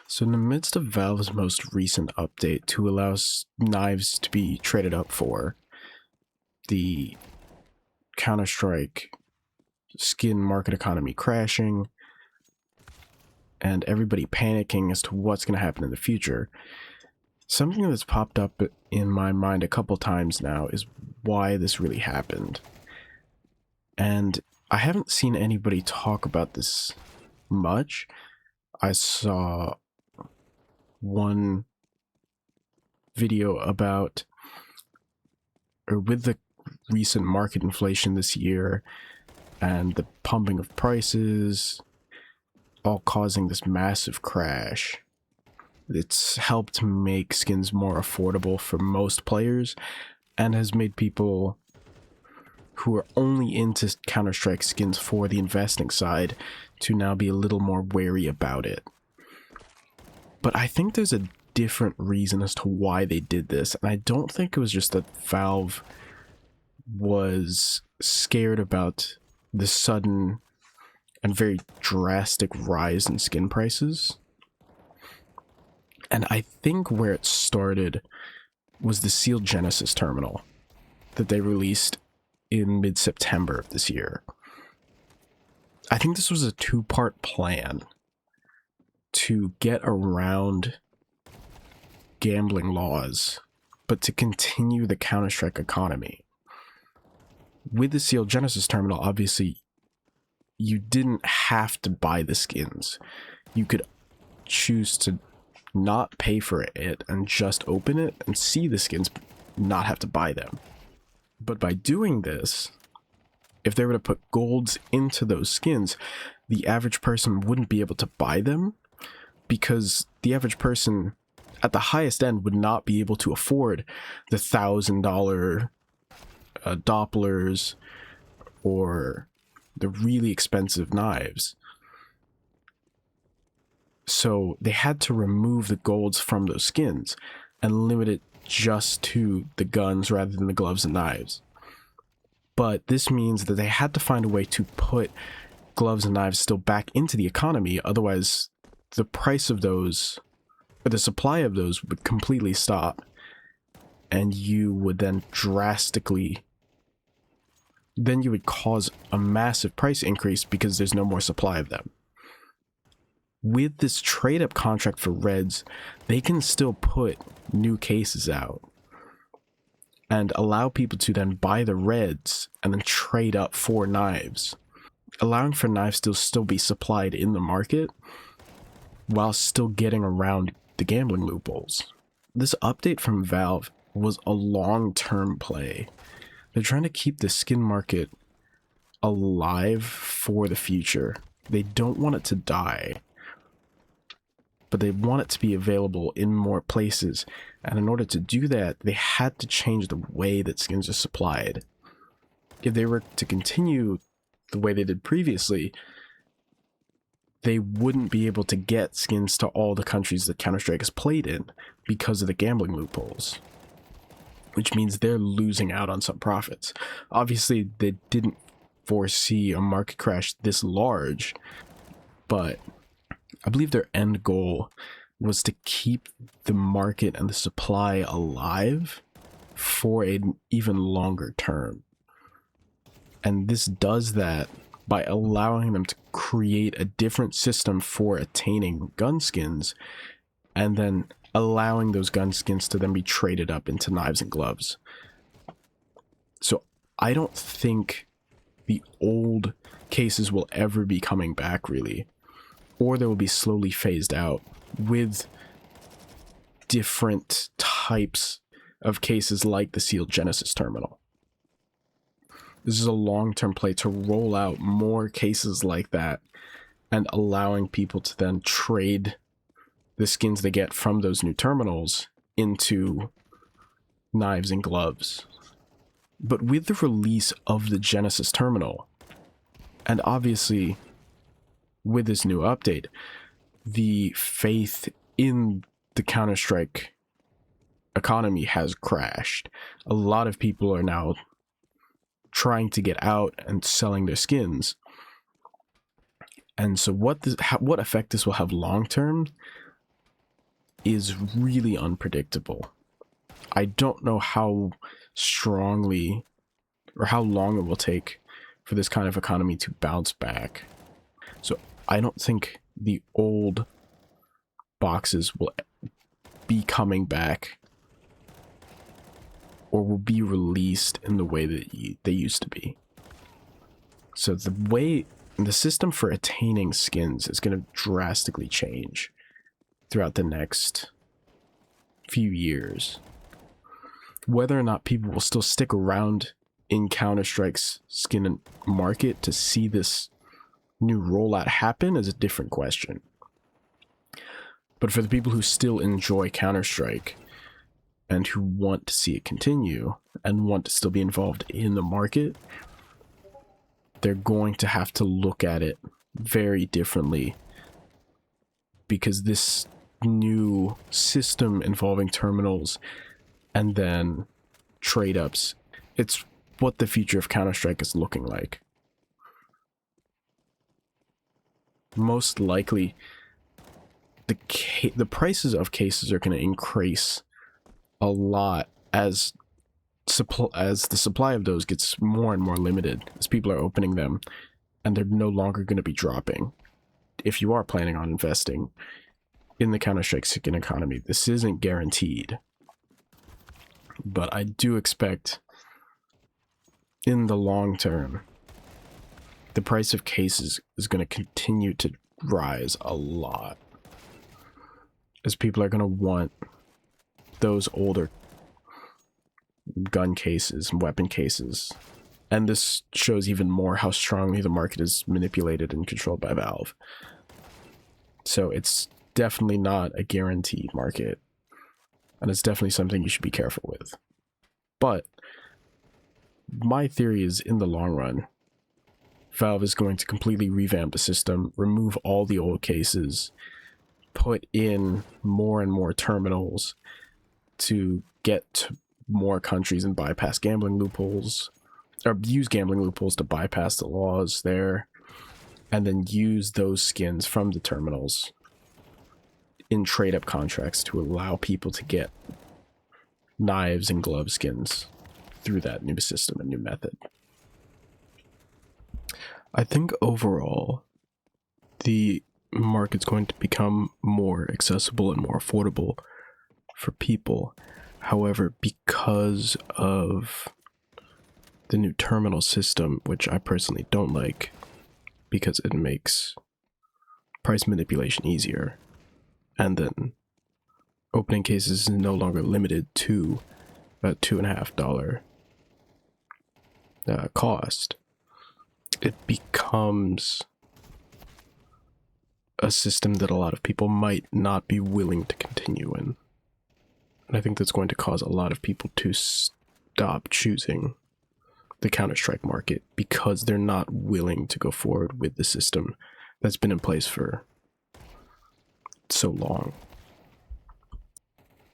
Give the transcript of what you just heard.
So, in the midst of Valve's most recent update to allow knives to be traded up for, the Counter-Strike skin market economy crashing, and everybody panicking as to what's going to happen in the future, something that's popped up in my mind a couple times now is why this really happened. And I haven't seen anybody talk about this much. I saw one video about, or with the recent market inflation this year and the pumping of prices all causing this massive crash, it's helped make skins more affordable for most players and has made people who are only into Counter-Strike skins for the investing side to now be a little more wary about it. But I think there's a different reason as to why they did this, and I don't think it was just that Valve was scared about the sudden and very drastic rise in skin prices. And I think where it started was the sealed Genesis terminal that they released in mid-September of this year. I think this was a two-part plan to get around gambling laws, but to continue the Counter-Strike economy. With the sealed Genesis terminal, obviously, you didn't have to buy the skins. You could choose to not pay for it and just open it and see the skins, not have to buy them. But by doing this, if they were to put golds into those skins, the average person wouldn't be able to buy them because the average person at the highest end would not be able to afford the $1,000 Dopplers or the really expensive knives. So they had to remove the golds from those skins and limit it just to the guns rather than the gloves and knives. But this means that they had to find a way to put gloves and knives still back into the economy, otherwise the price of those, or the supply of those, would completely stop, and you would then you would cause a massive price increase because there's no more supply of them. With this trade-up contract for Reds, they can still put new cases out and allow people to then buy the Reds and then trade up for knives, allowing for knives to still be supplied in the market while still getting around the gambling loopholes. This update from Valve was a long-term play. They're trying to keep the skin market alive for the future. They don't want it to die, but they want it to be available in more places. And in order to do that, they had to change the way that skins are supplied. If they were to continue the way they did previously, they wouldn't be able to get skins to all the countries that Counter-Strike is played in because of the gambling loopholes, which means they're losing out on some profits. Obviously, they didn't foresee a market crash this large, but I believe their end goal was to keep the market and the supply alive for an even longer term. And this does that by allowing them to create a different system for attaining gun skins, and then allowing those gun skins to then be traded up into knives and gloves. So I don't think the old cases will ever be coming back, really, or they will be slowly phased out with different types of cases like the sealed Genesis terminal. This is a long-term play to roll out more cases like that and allowing people to then trade the skins they get from those new terminals into knives and gloves. But with the release of the Genesis terminal, and obviously with this new update, the faith in the Counter-Strike economy has crashed. A lot of people are now trying to get out and selling their skins. And so what effect this will have long term is really unpredictable. I don't know how strongly or how long it will take for this kind of economy to bounce back. So I don't think the old boxes will be coming back or will be released in the way that they used to be. So the system for attaining skins is going to drastically change throughout the next few years. Whether or not people will still stick around in Counter-Strike's skin market to see this new rollout happen is a different question. But for the people who still enjoy Counter-Strike and who want to see it continue and want to still be involved in the market, they're going to have to look at it very differently, because this new system involving terminals and then trade-ups, it's what the future of Counter-Strike is looking like. Most likely, the prices of cases are going to increase a lot as the supply of those gets more and more limited, as people are opening them, and they're no longer going to be dropping. If you are planning on investing in the Counter-Strike skin economy, this isn't guaranteed. But I do expect, in the long term, the price of cases is going to continue to rise a lot, as people are going to want those older gun cases and weapon cases. And this shows even more how strongly the market is manipulated and controlled by Valve. So it's definitely not a guaranteed market, and it's definitely something you should be careful with. But my theory is, in the long run, Valve is going to completely revamp the system, remove all the old cases, put in more and more terminals to get to more countries and bypass gambling loopholes, or use gambling loopholes to bypass the laws there, and then use those skins from the terminals in trade-up contracts to allow people to get knives and glove skins through that new system and new method. I think overall, the market's going to become more accessible and more affordable for people. However, because of the new terminal system, which I personally don't like, because it makes price manipulation easier, and then opening cases is no longer limited to a $2.50 cost, it becomes a system that a lot of people might not be willing to continue in. And I think that's going to cause a lot of people to stop choosing the Counter-Strike market, because they're not willing to go forward with the system that's been in place for so long.